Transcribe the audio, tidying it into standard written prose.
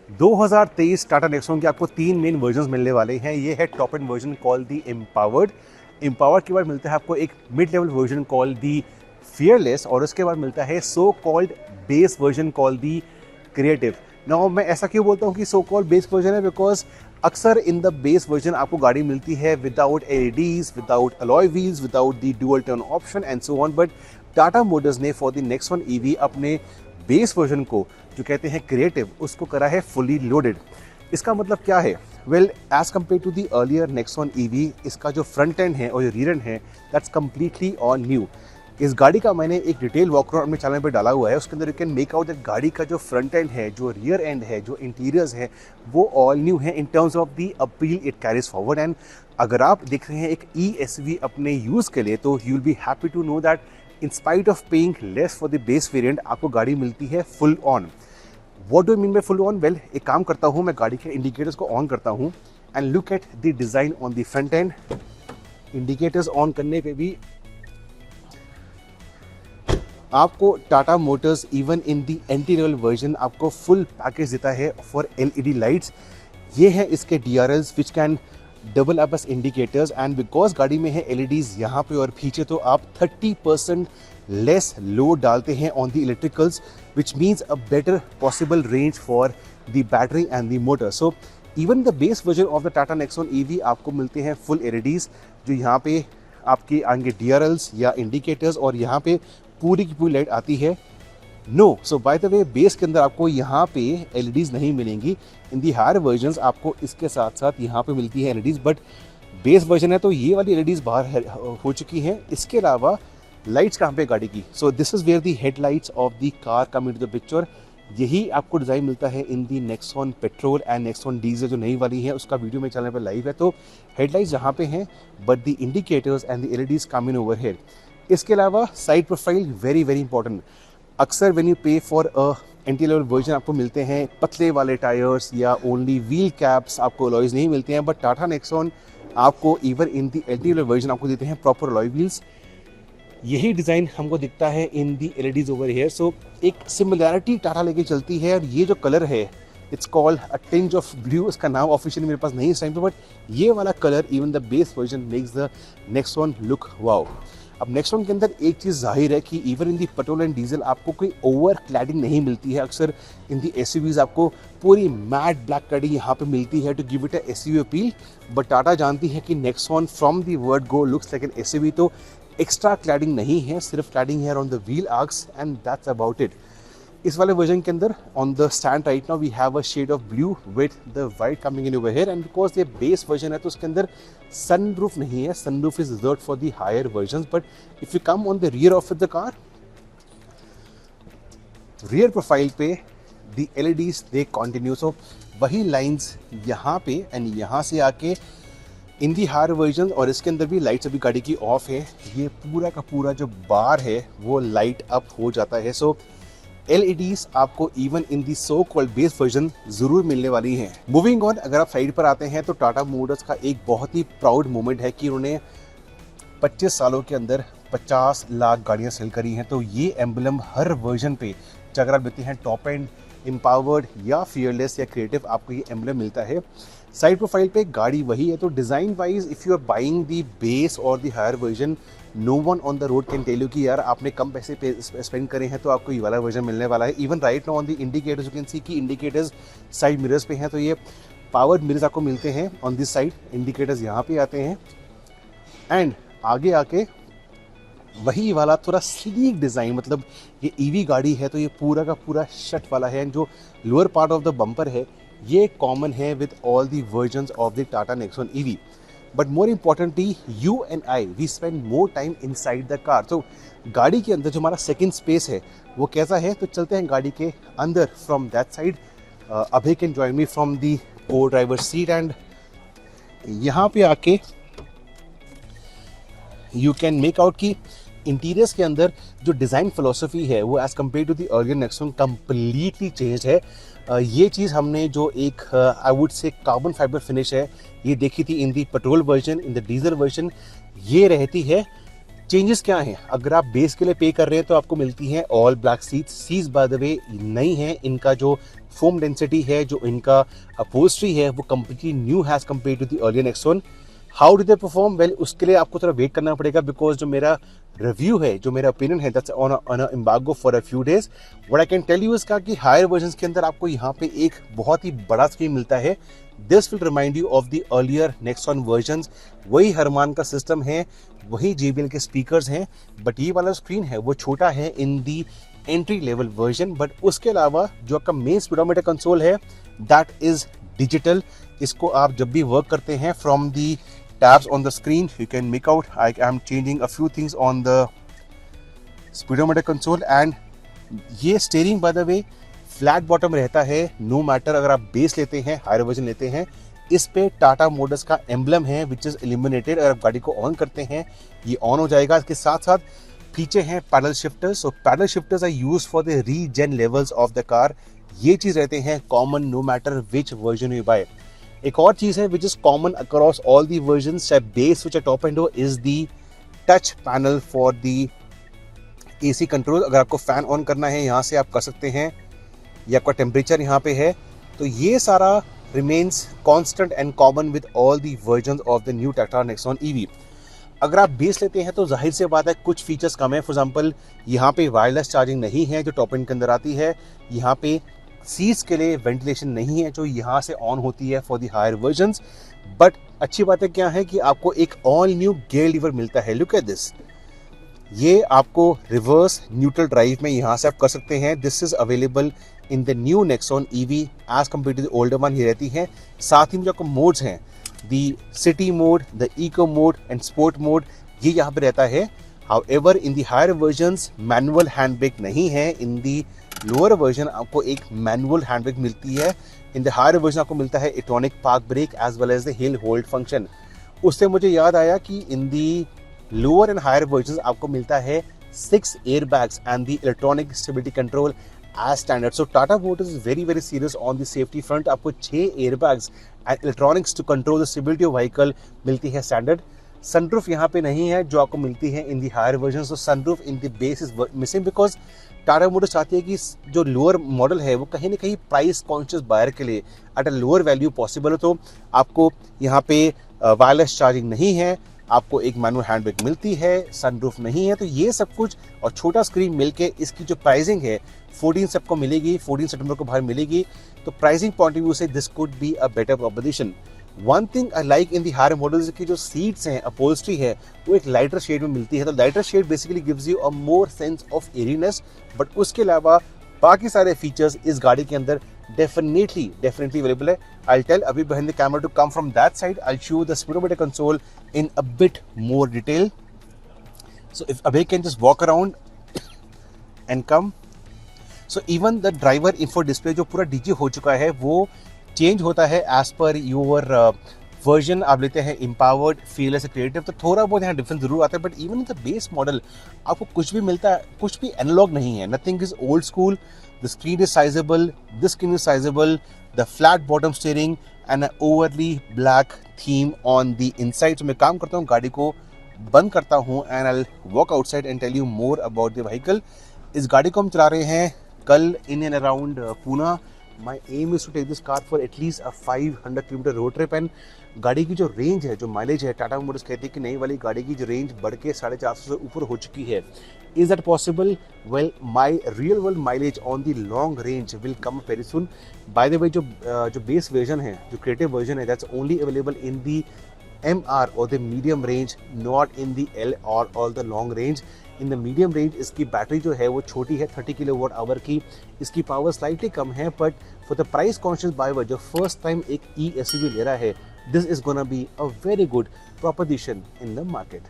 2023 Tata Nexon के आपको 3 main versions मिलने वाले हैं। ये है top end version call the empowered. Empowered के बाद मिलता है आपको एक mid level version call the fearless, और उसके बाद मिलता है so called base version call the creative. Now मैं ऐसा क्यों बोलता हूँ कि सो कॉल्ड बेस वर्जन है, बिकॉज अक्सर इन द बेस वर्जन आपको गाड़ी मिलती है without LEDs, without alloy wheels, without the dual turn option and so on. But Tata Motors ने फॉर द नेक्सॉन ईवी अपने बेस वर्जन को जो कहते हैं क्रिएटिव, उसको करा है फुली लोडेड। इसका मतलब क्या है? Well, as compare to the earlier Nexon EV, इसका जो फ्रंट एंड है और जो रियर एंड है, दैट्स कम्प्लीटली ऑन न्यू। इस गाड़ी का मैंने एक डिटेल वॉक अराउंड अपने चैनल पे डाला हुआ है। उसके अंदर you can make out that गाड़ी का जो फ्रंट एंड है, जो रियर एंड है, जो इंटीरियर्स है, वो ऑल न्यू है in terms of the appeal it carries forward. And अगर आप देख रहे हैं एक ESV अपने यूज़ के लिए, तो you will be happy to know that in spite of paying less for the base variant, आपको गाड़ी मिलती है full on. What do mean by full on? Well, एक काम करता हूँ, मैं गाड़ी के इंडिकेटर्स को ऑन करता हूँ and look at the design on the front end. Indicators on करने पे भी आपको Tata Motors even in the anti level version आपको फुल पैकेज देता है फॉर LED लाइट्स। ये है इसके DRLs which can double up S indicators, and because गाड़ी में है LEDs यहाँ पे और पीछे, तो आप 30% लेस लोड डालते हैं on the electricals, which means a better possible range for the battery and the motor. So even the base version of the Tata Nexon EV आपको मिलते हैं फुल LEDs, जो यहाँ पे आपके आएंगे DRLs या इंडिकेटर्स, और यहाँ पे पूरी की पूरी लाइट आती है। No, so by the way, base के अंदर आपको यहाँ पे LEDs नहीं मिलेंगी। इन दी हायर वर्जन्स आपको इसके साथ साथ यहाँ पे मिलती है LEDs, बट बेस वर्जन है तो ये वाली LEDs बाहर हो चुकी हैं। इसके अलावा लाइट्स कहाँ पे गाड़ी की? So this is where the headlights of the car come into the picture. यही आपको डिज़ाइन मिलता है in the Nexon petrol and Nexon diesel जो नई वाली है, उसका वीडियो मेरे चैनल पर लाइव है। तो हेडलाइट्स यहाँ पे हैं, but the indicators and the LEDs come in over here. इसके अलावा side profile very very important. अक्सर व्हेन यू पे for a anti level version आपको मिलते हैं पतले वाले टायर्स या ओनली व्हील कैप्स, आपको अलॉयज नहीं मिलते हैं। बट टाटा नेक्सॉन आपको even in the anti level version आपको देते हैं प्रॉपर अलॉय व्हील्स। यही डिज़ाइन हमको दिखता है in the LEDs over here. सो एक सिमिलैरिटी टाटा लेके चलती है, और ये जो कलर है, it's called a tinge of blue. इसका नाम ऑफिशियली मेरे पास नहीं इस टाइम पे, बट ये वाला colour even the base version makes the Nexon look wow. अब नेक्सॉन के अंदर एक चीज़ जाहिर है कि even in the petrol and diesel आपको कोई ओवर क्लैडिंग नहीं मिलती है। अक्सर इन दी SUVs आपको पूरी मैट ब्लैक क्लैडिंग यहाँ पे मिलती है to give it a SUV appeal. But Tata जानती है कि Nexon from the word go looks like an SUV, तो एक्स्ट्रा क्लैडिंग नहीं है, सिर्फ क्लैडिंग है on the wheel arches and that's about it. इस वाले वर्जन के अंदर on the stand right now we have a shade of blue with the white coming in over here, and because ये base version है तो उसके अंदर sunroof नहीं है। Sunroof is reserved for the higher versions. But if you come on the rear of the car, rear profile पे the LEDs they continue. So वही lines यहाँ पे एंड यहाँ से आके इन दी हायर वर्जन, और इसके अंदर भी लाइट्स अभी गाड़ी की ऑफ है। ये पूरा का पूरा जो बार है वो लाइट अप हो जाता है। सो LEDs आपको even in the so called base version जरूर मिलने वाली हैं। मूविंग ऑन, अगर आप साइड पर आते हैं तो टाटा मोटर्स का एक बहुत ही प्राउड मोमेंट है कि उन्होंने 25 सालों के अंदर 50 लाख गाड़ियां सेल करी हैं। तो ये एम्बलम हर वर्जन पे, अगर आप देखते हैं टॉप एंड, एम्पावर्ड या फियरलेस या क्रिएटिव, आपको ये एम्बलम मिलता है। साइड प्रोफाइल पे गाड़ी वही है। तो design wise if you are buying the base और the higher version, no one on the road can tell you कि यार आपने कम पैसे स्पेंड करे हैं तो आपको ये वाला वर्जन मिलने वाला है। Even right now on the indicators you can see कि इंडिकेटर्स साइड मिरर्स पे हैं, तो ये पावर्ड मिरर्स आपको मिलते हैं ऑन दिस साइड। इंडिकेटर्स यहाँ पे आते हैं, एंड आगे आके वही वाला थोड़ा स्लीक डिज़ाइन, मतलब ये EV गाड़ी है तो ये पूरा का पूरा शट वाला है, एंड जो lower part of the bumper है ये कॉमन है with all the versions of the Tata Nexon EV। But more importantly, you and I we spend more time inside the car. तो गाड़ी के अंदर जो हमारा सेकंड स्पेस है वो कैसा है, तो चलते हैं गाड़ी के अंदर from that side. Abhay can join me from the co driver seat, and यहाँ पे आके यू कैन मेक आउट कि इंटीरियर्स के अंदर जो डिज़ाइन फिलोसफी है वो as compare to the earlier Nexon completely change है। ये चीज़ हमने जो एक आई वुड से कार्बन फाइबर फिनिश है ये देखी थी in the petrol version, in the diesel version ये रहती है चेंजेस क्या हैं? अगर आप बेस के लिए पे कर रहे हैं तो आपको मिलती हैं all black seats bye the वे नई हैं। इनका जो फोम डेंसिटी है, जो इनका अपहोल्स्ट्री है, वो completely new has compared to the earlier Nexon. How do they perform? Well, उसके लिए आपको थोड़ा वेट करना पड़ेगा, बिकॉज जो मेरा रिव्यू है, जो मेरा ओपिनियन है, that's on embargo for a few days. What I can tell you इसका कि हायर वर्जन्स के अंदर आपको यहाँ पे एक बहुत ही बड़ा स्क्रीन मिलता है। This will remind you of the earlier Nexon versions. वही हरमान का सिस्टम है, वही JBL के स्पीकर्स हैं, बट ये वाला स्क्रीन है वो छोटा है in the entry level version. But उसके अलावा जो आपका मेन स्पीडोमीटर कंसोल है, दैट इज डिजिटल। इसको आप जब भी वर्क करते हैं from the tabs on the screen, you can make out I am changing a few things on the speedometer console। and ये steering by the way flat bottom रहता है, no matter अगर आप बेस लेते हैं, higher version लेते हैं। इस पे टाटा मोटर्स का एम्बलम है विच इज इल्यूमिनेटेड। अगर आप गाड़ी को ऑन करते हैं ये ऑन हो जाएगा। इसके साथ साथ पीछे हैं paddle shifters. So paddle shifters are use for the regen levels of the car. ये चीज रहते हैं common no matter which version you buy. एक और चीज है which is common across all the versions, चाहे बेस हो चाहे टॉप एंड हो, is the touch panel for the AC control. अगर आपको फैन ऑन करना है यहाँ से आप कर सकते हैं, ये आपका टेम्परेचर यहाँ पे है। तो ये सारा remains constant and common with all the versions of the new Tata Nexon EV। अगर आप बेस लेते हैं तो जाहिर से बात है कुछ फीचर्स कम है। फॉर एग्जाम्पल यहाँ पे वायरलेस चार्जिंग नहीं है जो टॉप एंड के अंदर आती है। यहाँ पे सीट्स के लिए वेंटिलेशन नहीं है जो यहाँ से ऑन होती है for the higher versions. But अच्छी बात है क्या है कि आपको एक ऑल न्यू गियर लीवर मिलता है। लुक एट दिस, ये आपको रिवर्स न्यूट्रल ड्राइव में यहाँ से आप कर सकते हैं। This is available in the new Nexon EV as compare to the older one. ये रहती है। साथ ही में जो आपको मोड्स हैं, the city mode, the eco mode and sport mode, ये यहाँ पे रहता है। However in the higher versions manual hand brake नहीं है। इन दी लोअर वर्जन आपको एक मैनुअल हैंड ब्रेक मिलती है। इन द हायर वर्जन आपको मिलता है electronic park brake as well as the hill hold function. उससे मुझे याद आया कि in the lower and higher version आपको मिलता है 6 airbags and the electronic stability control as standard. So Tata Motors is very very serious on the safety front. आपको 6 airbags and electronics to control the stability of vehicle मिलती है standard. Sunroof यहाँ पे नहीं है जो आपको मिलती है in the higher version. So sunroof in the base is missing because Tata Motors चाहती है कि जो लोअर मॉडल है वो कहीं ना कहीं प्राइस कॉन्शियस बायर के लिए at a lower value possible हो। तो आपको यहाँ पे वायरलेस चार्जिंग नहीं है, आपको एक मैनुअल हैंड ब्रेक मिलती है, सनरूफ नहीं है। तो ये सब कुछ और छोटा स्क्रीन मिलके इसकी जो प्राइसिंग है 14 सबको मिलेगी, 14 सितंबर को बाहर मिलेगी। तो प्राइसिंग पॉइंट ऑफ व्यू से this could be a better proposition. One thing I like in the higher models की जो सीट्स हैं, अपहोल्स्ट्री है, वो एक लाइटर शेड में मिलती है। तो lighter shade basically gives you a more sense of airiness. But उसके अलावा बाकी सारे फीचर्स इस गाड़ी के अंदर डेफिनेटली अवेलेबल है। I'll tell Abhi behind the camera to come from that side. I'll show the speedometer console in a bit more detail. So if Abhi can just walk around and come. So even the driver info display जो पूरा DG हो चुका है वो change होता है as per your version. आप लेते हैं empowered, fearless, creative, तो थोड़ा बहुत यहाँ डिफरेंस जरूर आता है। But even in the base model आपको कुछ भी मिलता है, कुछ भी एनालॉग नहीं है। Nothing is old school. The screen is sizeable, the screen is sizeable, the flat bottom steering and a overly black theme on the inside. तो मैं काम करता हूँ, गाड़ी को बंद करता हूँ and I walk outside and tell you more about the vehicle. इस गाड़ी को हम चला रहे हैं कल in and around Poona. My aim is to take this car for at least a 500 kilometre road trip. And गाड़ी की जो रेंज है, जो माइलेज है, टाटा मोटर्स कहती है कि नई वाली गाड़ी की जो रेंज बढ़ के 450 से ऊपर हो चुकी है। Is that possible? Well, my real world mileage on the long range will come very soon. Bye the वे जो बेस वर्जन है, जो क्रिएटिव वर्जन है, that's only available in the MR और the medium range, not in the L और the long range. In the medium range इसकी battery जो है वो छोटी है, 30 किलोवाट आवर की। इसकी पावर स्लाइटली कम है, but for the price conscious buyer जो फर्स्ट टाइम एक E SUV ले रहा है, this is gonna be a very good proposition in the market.